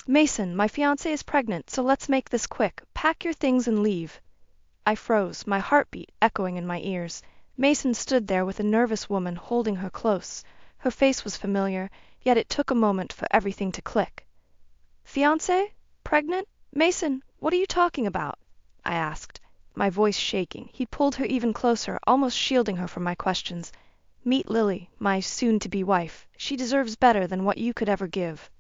Mason, my fiancée is pregnant, so let's make this quick. Pack your things and leave. I froze, my heartbeat echoing in my ears. Mason stood there with a nervous woman holding her close. Her face was familiar, yet it took a moment for everything to click. Fiancée? Pregnant? Mason, what are you talking about? I asked, my voice shaking. He pulled her even closer, almost shielding her from my questions. Meet Lily, my soon-to-be wife. She deserves better than what you could ever give.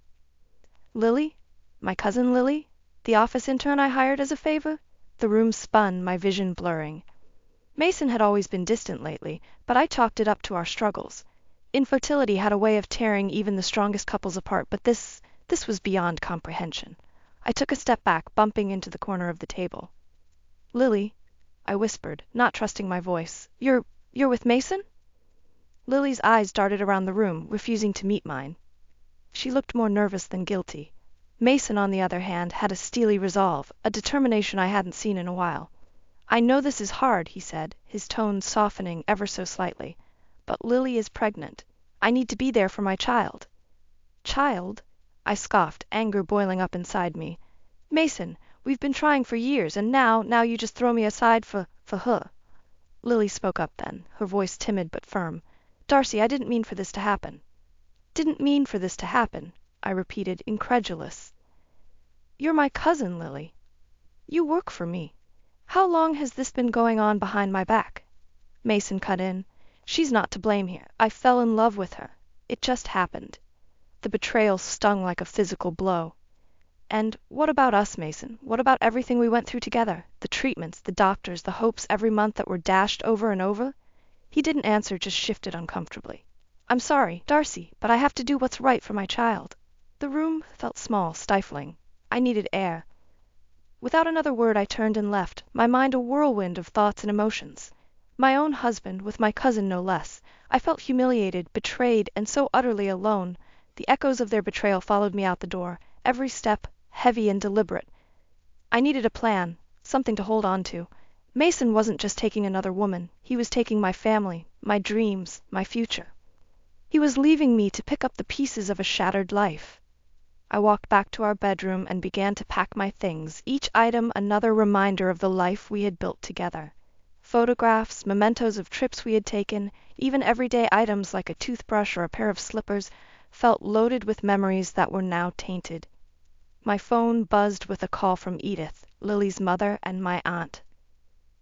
Lily? My cousin Lily? The office intern I hired as a favor? The room spun, my vision blurring. Mason had always been distant lately, but I chalked it up to our struggles. Infertility had a way of tearing even the strongest couples apart, but this was beyond comprehension. I took a step back, bumping into the corner of the table. Lily, I whispered, not trusting my voice. You're with Mason? Lily's eyes darted around the room, refusing to meet mine. She looked more nervous than guilty. Mason, on the other hand, had a steely resolve, a determination I hadn't seen in a while. I know this is hard, he said, his tone softening ever so slightly, but Lily is pregnant. I need to be there for my child. Child? I scoffed, anger boiling up inside me. Mason, we've been trying for years, and now you just throw me aside for her. Lily spoke up then, her voice timid but firm. Darcy, I didn't mean for this to happen. Didn't mean for this to happen, I repeated, incredulous. You're my cousin, Lily. You work for me. How long has this been going on behind my back? Mason cut in. She's not to blame here. I fell in love with her. It just happened. The betrayal stung like a physical blow. And what about us, Mason? What about everything we went through together? The treatments, the doctors, the hopes every month that were dashed over and over? He didn't answer, just shifted uncomfortably. I'm sorry, Darcy, but I have to do what's right for my child. The room felt small, stifling. I needed air. Without another word, I turned and left, my mind a whirlwind of thoughts and emotions. My own husband, with my cousin no less. I felt humiliated, betrayed, and so utterly alone. The echoes of their betrayal followed me out the door, every step heavy and deliberate. I needed a plan, something to hold on to. Mason wasn't just taking another woman, he was taking my family, my dreams, my future. He was leaving me to pick up the pieces of a shattered life. I walked back to our bedroom and began to pack my things, each item another reminder of the life we had built together. Photographs, mementos of trips we had taken, even everyday items like a toothbrush or a pair of slippers, felt loaded with memories that were now tainted. My phone buzzed with a call from Edith, Lily's mother, and my aunt.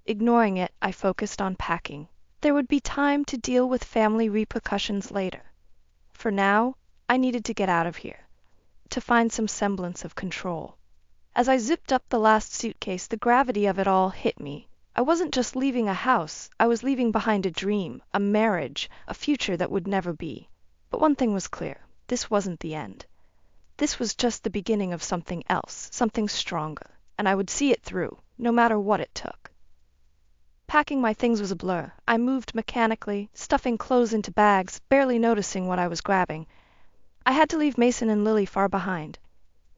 Ignoring it, I focused on packing. There would be time to deal with family repercussions later. For now, I needed to get out of here, to find some semblance of control. As I zipped up the last suitcase, the gravity of it all hit me. I wasn't just leaving a house, I was leaving behind a dream, a marriage, a future that would never be. But one thing was clear, this wasn't the end. This was just the beginning of something else, something stronger, and I would see it through, no matter what it took. Packing my things was a blur. I moved mechanically, stuffing clothes into bags, barely noticing what I was grabbing. I had to leave Mason and Lily far behind.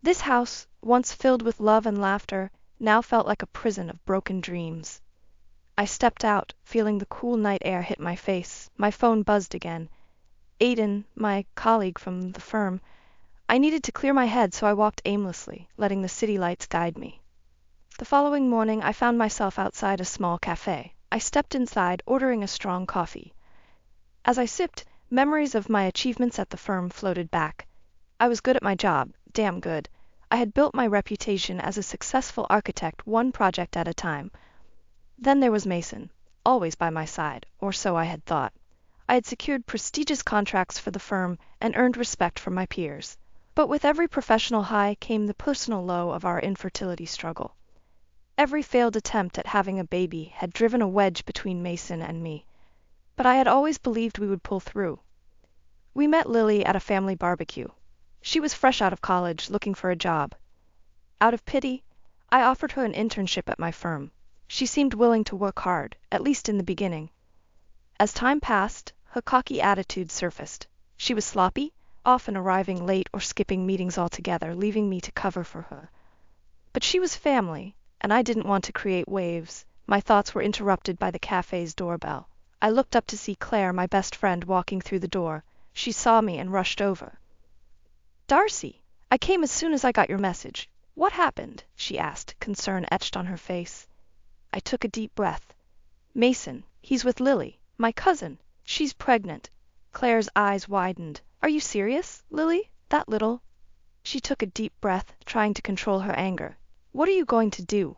This house, once filled with love and laughter, now felt like a prison of broken dreams. I stepped out, feeling the cool night air hit my face. My phone buzzed again. Aiden, my colleague from the firm. I needed to clear my head, so I walked aimlessly, letting the city lights guide me. The following morning, I found myself outside a small cafe. I stepped inside, ordering a strong coffee. As I sipped, memories of my achievements at the firm floated back. I was good at my job, damn good. I had built my reputation as a successful architect, one project at a time. Then there was Mason, always by my side, or so I had thought. I had secured prestigious contracts for the firm and earned respect from my peers. But with every professional high came the personal low of our infertility struggle. Every failed attempt at having a baby had driven a wedge between Mason and me. But I had always believed we would pull through. We met Lily at a family barbecue. She was fresh out of college, looking for a job. Out of pity, I offered her an internship at my firm. She seemed willing to work hard, at least in the beginning. As time passed, her cocky attitude surfaced. She was sloppy, often arriving late or skipping meetings altogether, leaving me to cover for her. But she was family, and I didn't want to create waves. My thoughts were interrupted by the cafe's doorbell. I looked up to see Claire, my best friend, walking through the door. She saw me and rushed over. "Darcy!" I came as soon as I got your message. What happened? She asked, concern etched on her face. I took a deep breath. Mason, he's with Lily, my cousin. She's pregnant. Claire's eyes widened. Are you serious, Lily? That little? She took a deep breath, trying to control her anger. What are you going to do?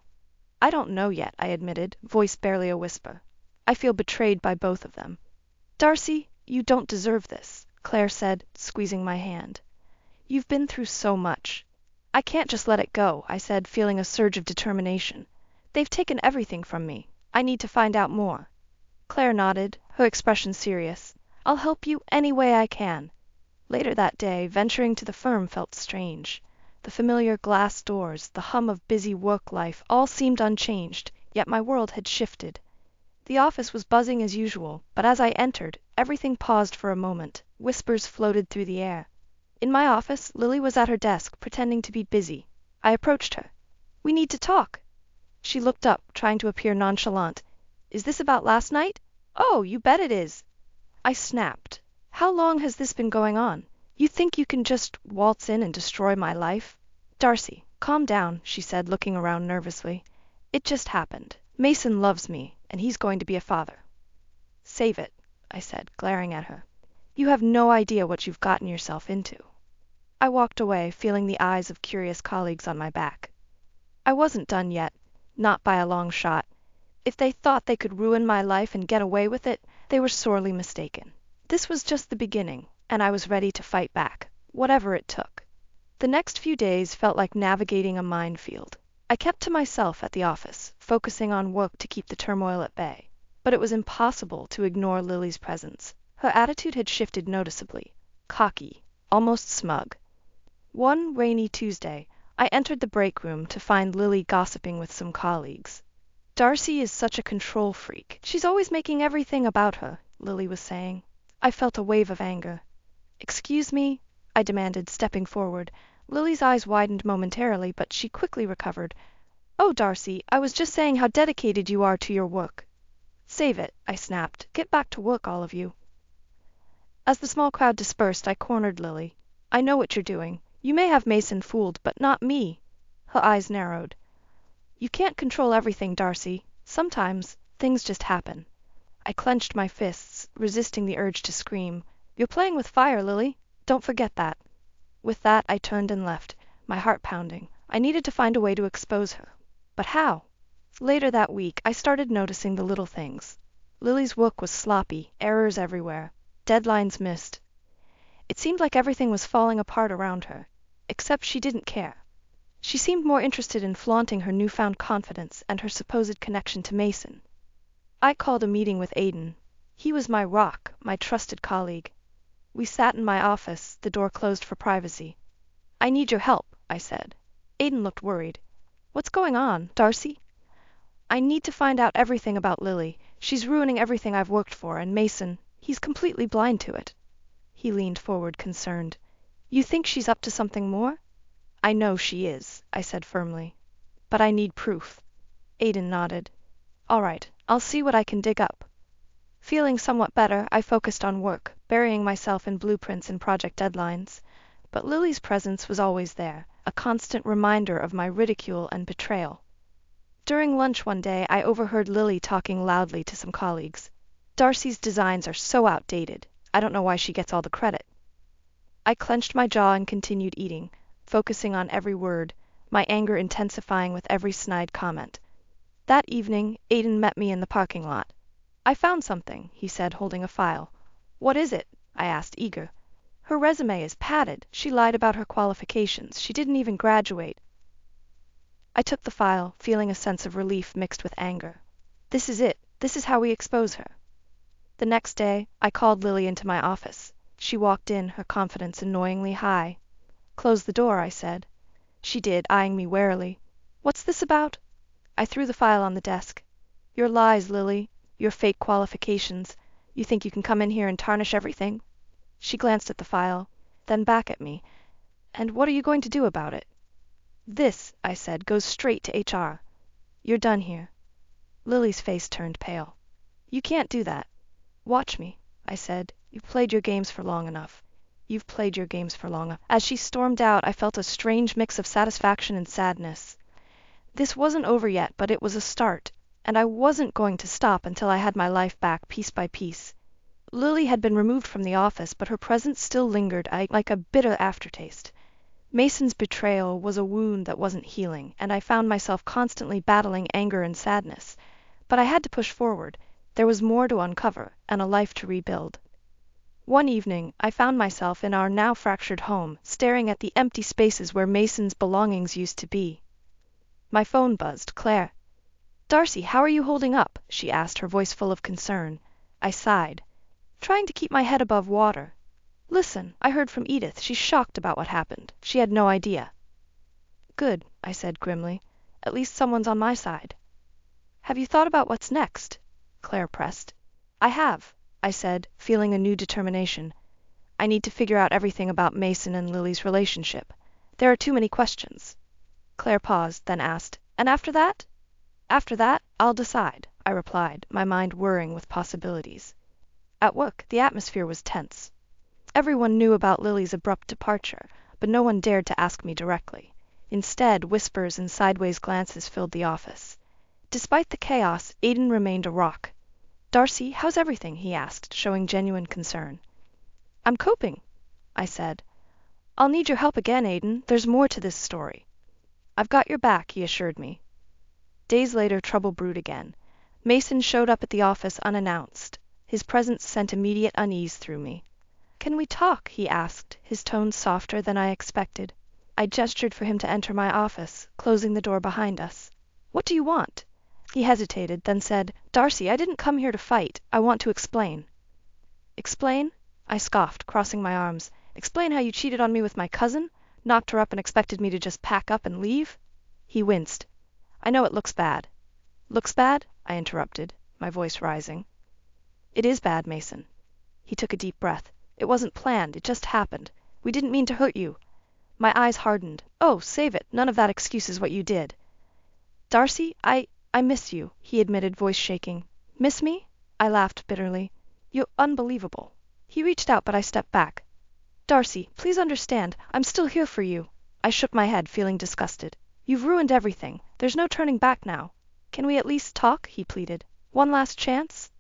I don't know yet, I admitted, voice barely a whisper. I feel betrayed by both of them. Darcy, you don't deserve this, Claire said, squeezing my hand. You've been through so much. I can't just let it go, I said, feeling a surge of determination. They've taken everything from me. I need to find out more. Claire nodded, her expression serious. I'll help you any way I can. Later that day, venturing to the firm felt strange. The familiar glass doors, the hum of busy work life, all seemed unchanged, yet my world had shifted. The office was buzzing as usual, but as I entered, everything paused for a moment. Whispers floated through the air. In my office, Lily was at her desk, pretending to be busy. I approached her. We need to talk. She looked up, trying to appear nonchalant. Is this about last night? Oh, you bet it is. I snapped. How long has this been going on? You think you can just waltz in and destroy my life? Darcy, calm down, she said, looking around nervously. It just happened. Mason loves me, and he's going to be a father. Save it, I said, glaring at her. You have no idea what you've gotten yourself into. I walked away, feeling the eyes of curious colleagues on my back. I wasn't done yet, not by a long shot. If they thought they could ruin my life and get away with it, they were sorely mistaken. This was just the beginning, and I was ready to fight back, whatever it took. The next few days felt like navigating a minefield. I kept to myself at the office, focusing on work to keep the turmoil at bay. But it was impossible to ignore Lily's presence. Her attitude had shifted noticeably, cocky, almost smug. One rainy Tuesday, I entered the break room to find Lily gossiping with some colleagues. Darcy is such a control freak. She's always making everything about her, Lily was saying. I felt a wave of anger. Excuse me, I demanded, stepping forward. Lily's eyes widened momentarily, but she quickly recovered. Oh, Darcy, I was just saying how dedicated you are to your work. Save it, I snapped. Get back to work, all of you. As the small crowd dispersed, I cornered Lily. I know what you're doing. You may have Mason fooled, but not me. Her eyes narrowed. You can't control everything, Darcy. Sometimes things just happen. I clenched my fists, resisting the urge to scream. You're playing with fire, Lily. Don't forget that. With that, I turned and left, my heart pounding. I needed to find a way to expose her. But how? Later that week, I started noticing the little things. Lily's work was sloppy, errors everywhere, deadlines missed. It seemed like everything was falling apart around her, except she didn't care. She seemed more interested in flaunting her newfound confidence and her supposed connection to Mason. I called a meeting with Aiden. He was my rock, my trusted colleague. We sat in my office, the door closed for privacy. I need your help, I said. Aiden looked worried. What's going on, Darcy? I need to find out everything about Lily. She's ruining everything I've worked for, and Mason, he's completely blind to it. He leaned forward, concerned. You think she's up to something more? I know she is, I said firmly. But I need proof. Aiden nodded. All right, I'll see what I can dig up. Feeling somewhat better, I focused on work, burying myself in blueprints and project deadlines. But Lily's presence was always there, a constant reminder of my ridicule and betrayal. During lunch one day, I overheard Lily talking loudly to some colleagues. Darcy's designs are so outdated. I don't know why she gets all the credit. I clenched my jaw and continued eating, focusing on every word, my anger intensifying with every snide comment. That evening, Aiden met me in the parking lot. I found something, he said, holding a file. What is it? I asked, eager. Her resume is padded. She lied about her qualifications. She didn't even graduate. I took the file, feeling a sense of relief mixed with anger. This is it. This is how we expose her. The next day, I called Lily into my office. She walked in, her confidence annoyingly high. Close the door, I said. She did, eyeing me warily. What's this about? I threw the file on the desk. Your lies, Lily. Your fake qualifications. You think you can come in here and tarnish everything? She glanced at the file, then back at me. And what are you going to do about it? This, I said, goes straight to HR. You're done here. Lily's face turned pale. You can't do that. Watch me, I said. You've played your games for long enough. You've played your games for long." As she stormed out, I felt a strange mix of satisfaction and sadness. This wasn't over yet, but it was a start, and I wasn't going to stop until I had my life back piece by piece. Lily had been removed from the office, but her presence still lingered like a bitter aftertaste. Mason's betrayal was a wound that wasn't healing, and I found myself constantly battling anger and sadness. But I had to push forward. There was more to uncover, and a life to rebuild. One evening, I found myself in our now fractured home, staring at the empty spaces where Mason's belongings used to be. My phone buzzed. Claire. "Darcy, how are you holding up?" she asked, her voice full of concern. I sighed. "Trying to keep my head above water. Listen, I heard from Edith. She's shocked about what happened. She had no idea." "Good," I said grimly. "At least someone's on my side." "Have you thought about what's next?" Claire pressed. "I have," I said, feeling a new determination. "I need to figure out everything about Mason and Lily's relationship. There are too many questions." Claire paused, then asked, "And after that?" "After that, I'll decide," I replied, my mind whirring with possibilities. At work, the atmosphere was tense. Everyone knew about Lily's abrupt departure, but no one dared to ask me directly. Instead, whispers and sideways glances filled the office. Despite the chaos, Aiden remained a rock. "Darcy, how's everything?" he asked, showing genuine concern. "I'm coping," I said. "I'll need your help again, Aiden. There's more to this story." "I've got your back," he assured me. Days later, trouble brewed again. Mason showed up at the office unannounced. His presence sent immediate unease through me. "Can we talk?" he asked, his tone softer than I expected. I gestured for him to enter my office, closing the door behind us. "What do you want?" He hesitated, then said, "Darcy, I didn't come here to fight. I want to explain." "Explain?" I scoffed, crossing my arms. "Explain how you cheated on me with my cousin? Knocked her up and expected me to just pack up and leave?" He winced. "I know it looks bad." "Looks bad?" I interrupted, my voice rising. "It is bad, Mason." He took a deep breath. "It wasn't planned. It just happened. We didn't mean to hurt you." My eyes hardened. "Oh, save it. None of that excuses what you did." "Darcy, I miss you," he admitted, voice shaking. "Miss me?" I laughed bitterly. "You're unbelievable." He reached out, but I stepped back. "Darcy, please understand. I'm still here for you." I shook my head, feeling disgusted. "You've ruined everything. There's no turning back now. Can we at least talk?" he pleaded. "One last chance?"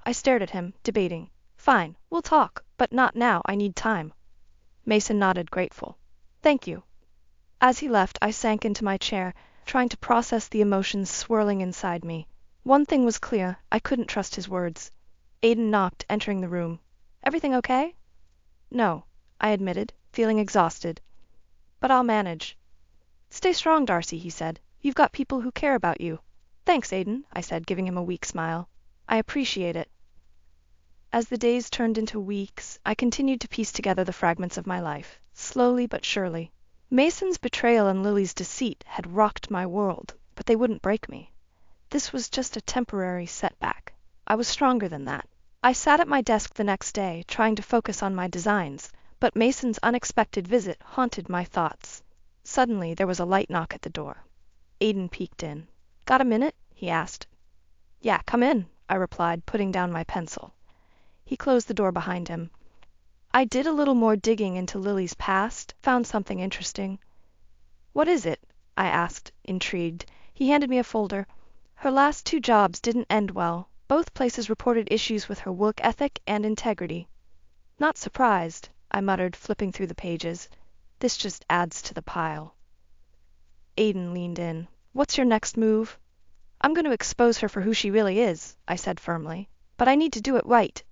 I stared at him, debating. "Fine, we'll talk, but not now. I need time." Mason nodded, grateful. "Thank you." As he left, I sank into my chair, trying to process the emotions swirling inside me. One thing was clear. I couldn't trust his words. Aiden knocked, entering the room. "Everything okay?" "No," I admitted, feeling exhausted. "But I'll manage." "Stay strong, Darcy," he said. "You've got people who care about you." "Thanks, Aiden," I said, giving him a weak smile. "I appreciate it." As the days turned into weeks, I continued to piece together the fragments of my life, slowly but surely. Mason's betrayal and Lily's deceit had rocked my world, but they wouldn't break me. This was just a temporary setback. I was stronger than that. I sat at my desk the next day, trying to focus on my designs, but Mason's unexpected visit haunted my thoughts. Suddenly, there was a light knock at the door. Aiden peeked in. "Got a minute?" he asked. "Yeah, come in," I replied, putting down my pencil. He closed the door behind him. "I did a little more digging into Lily's past, found something interesting." "What is it?" I asked, intrigued. He handed me a folder. "Her last 2 jobs didn't end well. Both places reported issues with her work ethic and integrity." "Not surprised," I muttered, flipping through the pages. "This just adds to the pile." Aiden leaned in. "What's your next move?" "I'm going to expose her for who she really is," I said firmly. "But I need to do it right."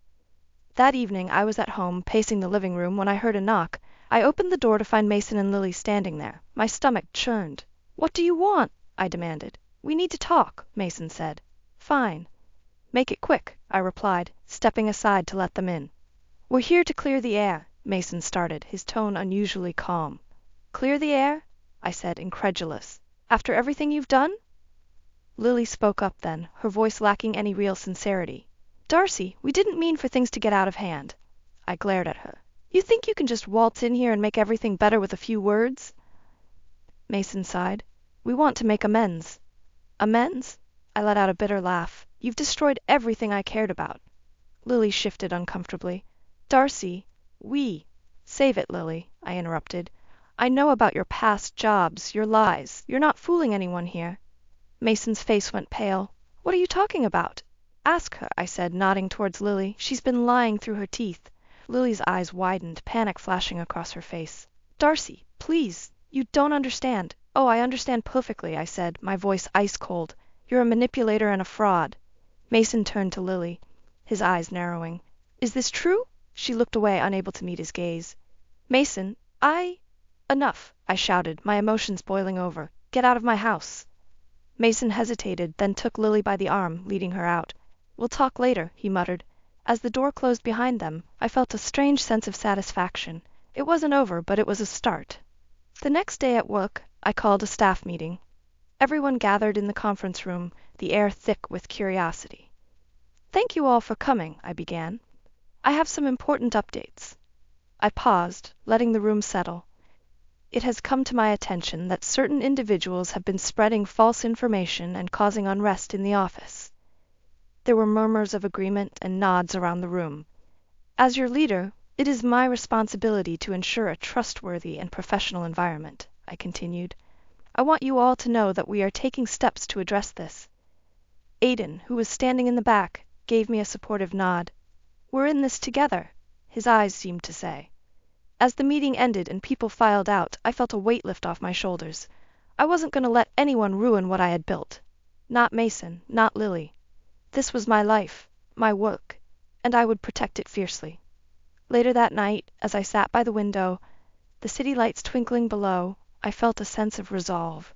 That evening I was at home, pacing the living room, when I heard a knock. I opened the door to find Mason and Lily standing there. My stomach churned. "What do you want?" I demanded. "We need to talk," Mason said. "Fine." "Make it quick," I replied, stepping aside to let them in. "We're here to clear the air," Mason started, his tone unusually calm. "Clear the air?" I said, incredulous. "After everything you've done?" Lily spoke up then, her voice lacking any real sincerity. "Darcy, we didn't mean for things to get out of hand." I glared at her. "You think you can just waltz in here and make everything better with a few words?" Mason sighed. "We want to make amends." "Amends?" I let out a bitter laugh. "You've destroyed everything I cared about." Lily shifted uncomfortably. "Darcy, we Save it, Lily, I interrupted. I know about your past jobs, your lies. You're not fooling anyone here. Mason's face went pale. What are you talking about? Ask her, I said, nodding towards Lily. She's been lying through her teeth. Lily's eyes widened, panic flashing across her face. Darcy, please, you don't understand. Oh, I understand perfectly, I said, my voice ice cold. You're a manipulator and a fraud. Mason turned to Lily, his eyes narrowing. Is this true? She looked away, unable to meet his gaze. Mason, Enough, I shouted, my emotions boiling over. Get out of my house. Mason hesitated, then took Lily by the arm, leading her out. We'll talk later, he muttered. As the door closed behind them, I felt a strange sense of satisfaction. It wasn't over, but it was a start. The next day at work, I called a staff meeting. Everyone gathered in the conference room, the air thick with curiosity. Thank you all for coming, I began. I have some important updates. I paused, letting the room settle. It has come to my attention that certain individuals have been spreading false information and causing unrest in the office. There were murmurs of agreement and nods around the room. As your leader, it is my responsibility to ensure a trustworthy and professional environment, I continued. I want you all to know that we are taking steps to address this. Aiden, who was standing in the back, gave me a supportive nod. We're in this together, his eyes seemed to say. As the meeting ended and people filed out, I felt a weight lift off my shoulders. I wasn't going to let anyone ruin what I had built. Not Mason, not Lily. This was my life, my work, and I would protect it fiercely. Later that night, as I sat by the window, the city lights twinkling below, I felt a sense of resolve.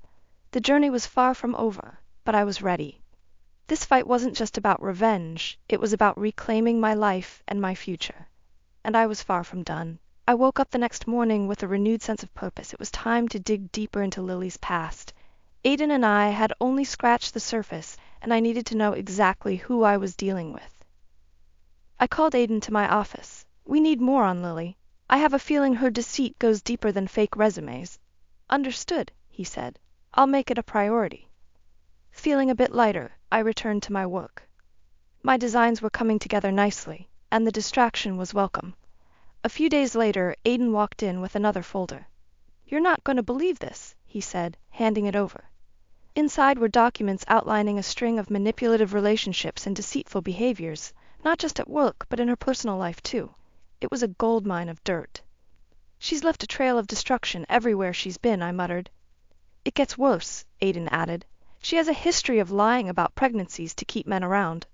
The journey was far from over, but I was ready. This fight wasn't just about revenge, it was about reclaiming my life and my future. And I was far from done. I woke up the next morning with a renewed sense of purpose. It was time to dig deeper into Lily's past. Aiden and I had only scratched the surface, and I needed to know exactly who I was dealing with. I called Aiden to my office. We need more on Lily. I have a feeling her deceit goes deeper than fake resumes. Understood, he said. I'll make it a priority. Feeling a bit lighter, I returned to my work. My designs were coming together nicely, and the distraction was welcome. A few days later, Aiden walked in with another folder. You're not going to believe this, he said, handing it over. Inside were documents outlining a string of manipulative relationships and deceitful behaviors, not just at work, but in her personal life too. It was a goldmine of dirt. She's left a trail of destruction everywhere she's been, I muttered. It gets worse, Aiden added. She has a history of lying about pregnancies to keep men around.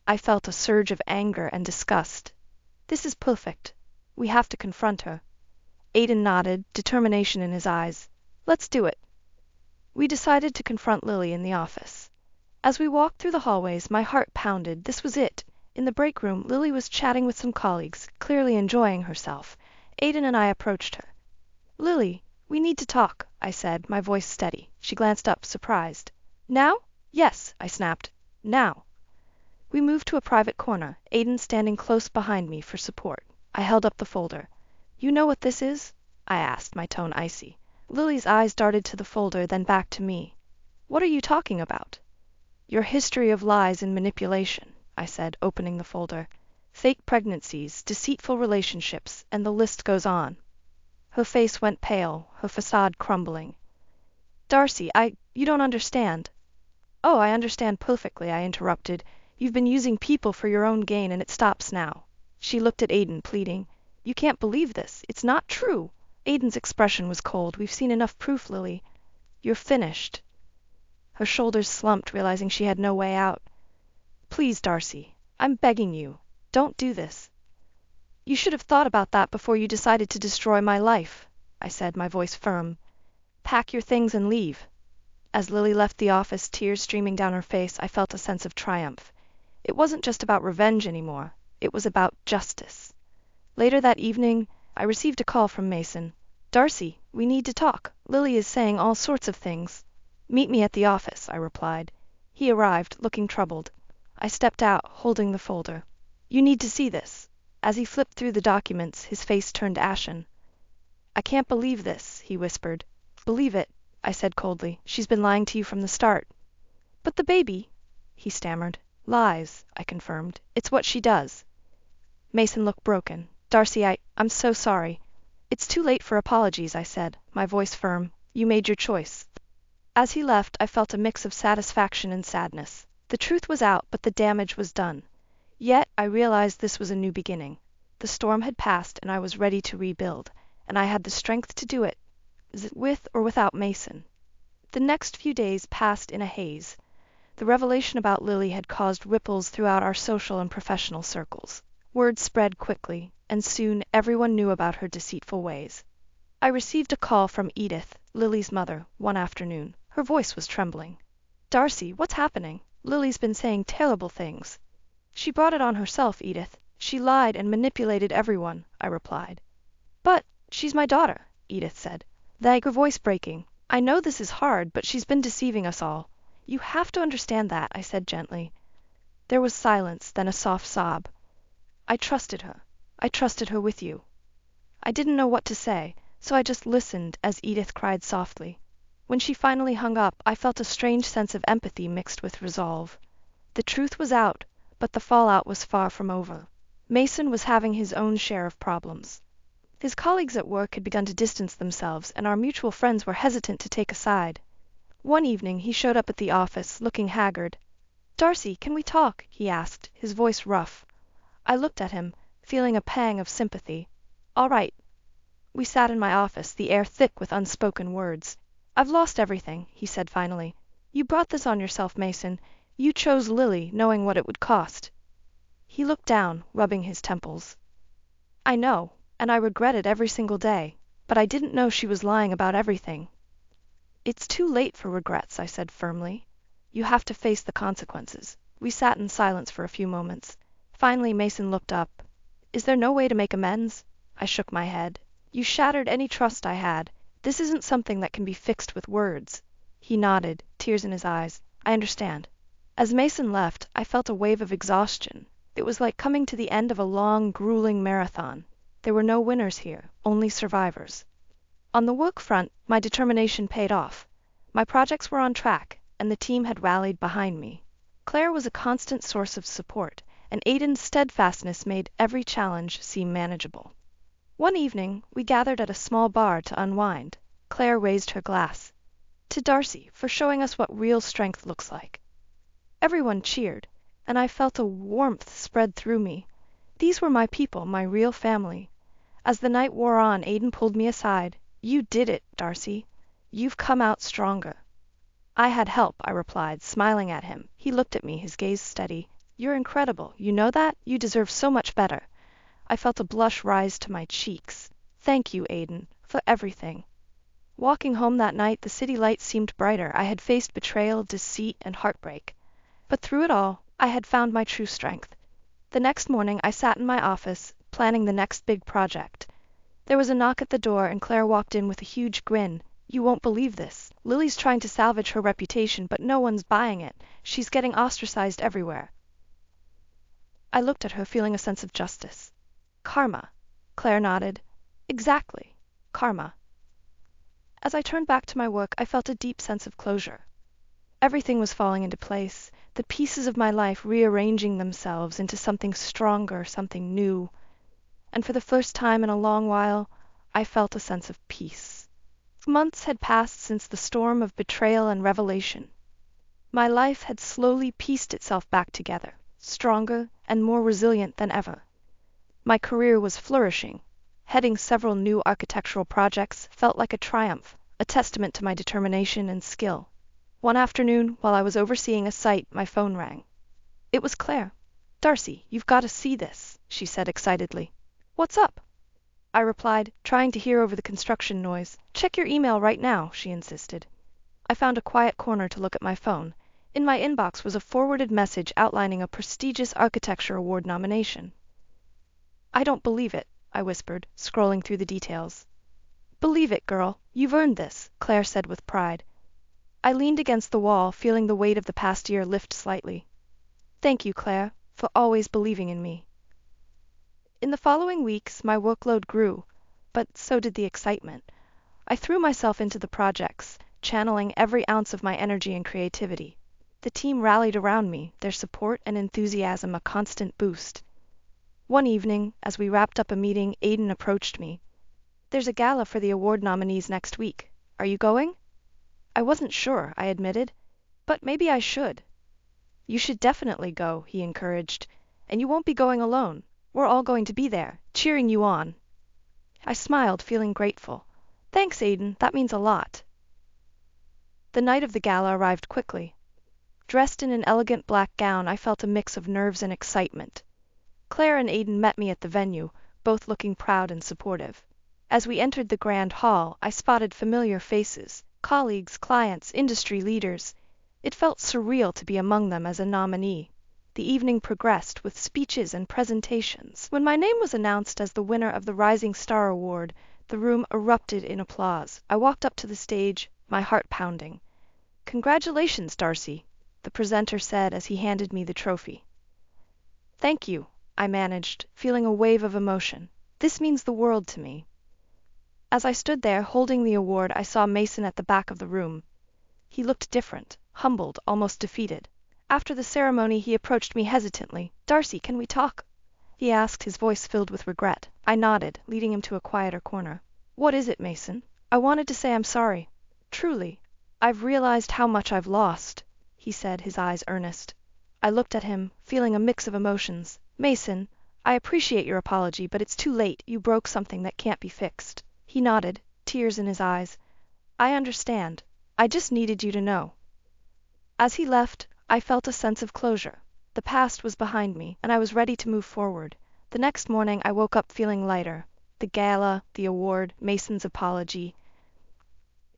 I felt a surge of anger and disgust. This is perfect. We have to confront her. Aiden nodded, determination in his eyes. Let's do it. We decided to confront Lily in the office. As we walked through the hallways, my heart pounded. This was it. In the break room, Lily was chatting with some colleagues, clearly enjoying herself. Aiden and I approached her. Lily, we need to talk, I said, my voice steady. She glanced up, surprised. Now? Yes, I snapped. Now. We moved to a private corner, Aiden standing close behind me for support. I held up the folder. You know what this is? I asked, my tone icy. Lily's eyes darted to the folder, then back to me. What are you talking about? Your history of lies and manipulation, I said, opening the folder. Fake pregnancies, deceitful relationships, and the list goes on. Her face went pale, her facade crumbling. Darcy, you don't understand. Oh, I understand perfectly, I interrupted. You've been using people for your own gain, and it stops now. She looked at Aiden, pleading. You can't believe this. It's not true. Aiden's expression was cold. We've seen enough proof, Lily. You're finished. Her shoulders slumped, realizing she had no way out. Please, Darcy, I'm begging you. Don't do this. You should have thought about that before you decided to destroy my life, I said, my voice firm. Pack your things and leave. As Lily left the office, tears streaming down her face, I felt a sense of triumph. It wasn't just about revenge anymore. It was about justice. Later that evening, I received a call from Mason. Darcy, we need to talk. Lily is saying all sorts of things. Meet me at the office, I replied. He arrived, looking troubled. I stepped out, holding the folder. You need to see this. As he flipped through the documents, his face turned ashen. I can't believe this, he whispered. Believe it, I said coldly. She's been lying to you from the start. But the baby, he stammered. Lies, I confirmed. It's what she does. Mason looked broken. Darcy, I'm so sorry. It's too late for apologies, I said, my voice firm. You made your choice. As he left, I felt a mix of satisfaction and sadness. The truth was out, but the damage was done. Yet, I realized this was a new beginning. The storm had passed, and I was ready to rebuild, and I had the strength to do it, with or without Mason. The next few days passed in a haze. The revelation about Lily had caused ripples throughout our social and professional circles. Word spread quickly, and soon everyone knew about her deceitful ways. I received a call from Edith, Lily's mother, one afternoon. Her voice was trembling. "Darcy, what's happening? Lily's been saying terrible things." "She brought it on herself, Edith. She lied and manipulated everyone," I replied. "But she's my daughter," Edith said, her voice breaking. "I know this is hard, but she's been deceiving us all. You have to understand that," I said gently. There was silence, then a soft sob. "I trusted her. I trusted her with you." I didn't know what to say, so I just listened as Edith cried softly. When she finally hung up, I felt a strange sense of empathy mixed with resolve. The truth was out, but the fallout was far from over. Mason was having his own share of problems. His colleagues at work had begun to distance themselves, and our mutual friends were hesitant to take a side. One evening he showed up at the office, looking haggard. "Darcy, can we talk?" he asked, his voice rough. I looked at him, feeling a pang of sympathy. "All right." We sat in my office, the air thick with unspoken words. "I've lost everything," he said finally. "You brought this on yourself, Mason. You chose Lily, knowing what it would cost." He looked down, rubbing his temples. "I know, and I regret it every single day, but I didn't know she was lying about everything." "It's too late for regrets," I said firmly. "You have to face the consequences." We sat in silence for a few moments. Finally Mason looked up. "Is there no way to make amends?" I shook my head. "You shattered any trust I had. This isn't something that can be fixed with words." He nodded, tears in his eyes. "I understand." As Mason left, I felt a wave of exhaustion. It was like coming to the end of a long, grueling marathon. There were no winners here, only survivors. On the work front, my determination paid off. My projects were on track, and the team had rallied behind me. Claire was a constant source of support, and Aiden's steadfastness made every challenge seem manageable. One evening, we gathered at a small bar to unwind. Claire raised her glass. "To Darcy, for showing us what real strength looks like." Everyone cheered, and I felt a warmth spread through me. These were my people, my real family. As the night wore on, Aiden pulled me aside. "You did it, Darcy. You've come out stronger." "I had help," I replied, smiling at him. He looked at me, his gaze steady. "You're incredible. You know that? You deserve so much better." I felt a blush rise to my cheeks. "Thank you, Aiden, for everything." Walking home that night, the city lights seemed brighter. I had faced betrayal, deceit, and heartbreak. But through it all, I had found my true strength. The next morning, I sat in my office, planning the next big project. There was a knock at the door, and Claire walked in with a huge grin. "You won't believe this. Lily's trying to salvage her reputation, but no one's buying it. She's getting ostracized everywhere." I looked at her, feeling a sense of justice. "Karma." Claire nodded. "Exactly. Karma." As I turned back to my work, I felt a deep sense of closure. Everything was falling into place, the pieces of my life rearranging themselves into something stronger, something new. And for the first time in a long while, I felt a sense of peace. Months had passed since the storm of betrayal and revelation. My life had slowly pieced itself back together, stronger and more resilient than ever. My career was flourishing. Heading several new architectural projects felt like a triumph, a testament to my determination and skill. One afternoon, while I was overseeing a site, my phone rang. It was Claire. "Darcy, you've got to see this," she said excitedly. "What's up?" I replied, trying to hear over the construction noise. "Check your email right now," she insisted. I found a quiet corner to look at my phone. In my inbox was a forwarded message outlining a prestigious architecture award nomination. "I don't believe it," I whispered, scrolling through the details. "Believe it, girl. You've earned this," Claire said with pride. I leaned against the wall, feeling the weight of the past year lift slightly. "Thank you, Claire, for always believing in me." In the following weeks, my workload grew, but so did the excitement. I threw myself into the projects, channeling every ounce of my energy and creativity. The team rallied around me, their support and enthusiasm a constant boost. One evening, as we wrapped up a meeting, Aiden approached me. There's a gala for the award nominees next week. Are you going? I wasn't sure, I admitted, but maybe I should. You should definitely go, he encouraged. And you won't be going alone. We're all going to be there, cheering you on. I smiled, feeling grateful. Thanks, Aiden, that means a lot. The night of the gala arrived quickly. Dressed in an elegant black gown, I felt a mix of nerves and excitement. Claire and Aiden met me at the venue, both looking proud and supportive. As we entered the grand hall, I spotted familiar faces, colleagues, clients, industry leaders. It felt surreal to be among them as a nominee. The evening progressed with speeches and presentations. When my name was announced as the winner of the Rising Star Award, the room erupted in applause. I walked up to the stage, my heart pounding. Congratulations, Darcy, the presenter said as he handed me the trophy. Thank you, I managed, feeling a wave of emotion. This means the world to me. As I stood there holding the award, I saw Mason at the back of the room. He looked different, humbled, almost defeated. After the ceremony, he approached me hesitantly. Darcy, can we talk? He asked, his voice filled with regret. I nodded, leading him to a quieter corner. What is it, Mason? I wanted to say I'm sorry. Truly. I've realized how much I've lost, he said, his eyes earnest. I looked at him, feeling a mix of emotions. Mason, I appreciate your apology, but it's too late. You broke something that can't be fixed. He nodded, tears in his eyes. I understand. I just needed you to know. As he left, I felt a sense of closure. The past was behind me, and I was ready to move forward. The next morning, I woke up feeling lighter. The gala, the award, Mason's apology.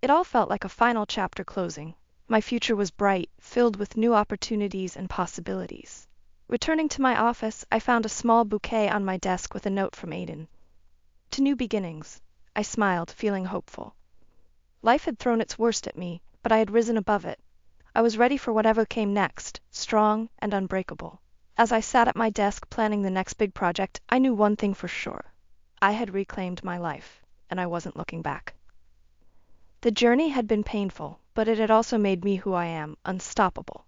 It all felt like a final chapter closing. My future was bright, filled with new opportunities and possibilities. Returning to my office, I found a small bouquet on my desk with a note from Aiden. To new beginnings. I smiled, feeling hopeful. Life had thrown its worst at me, but I had risen above it. I was ready for whatever came next, strong and unbreakable. As I sat at my desk planning the next big project, I knew one thing for sure. I had reclaimed my life, and I wasn't looking back. The journey had been painful, but it had also made me who I am, unstoppable.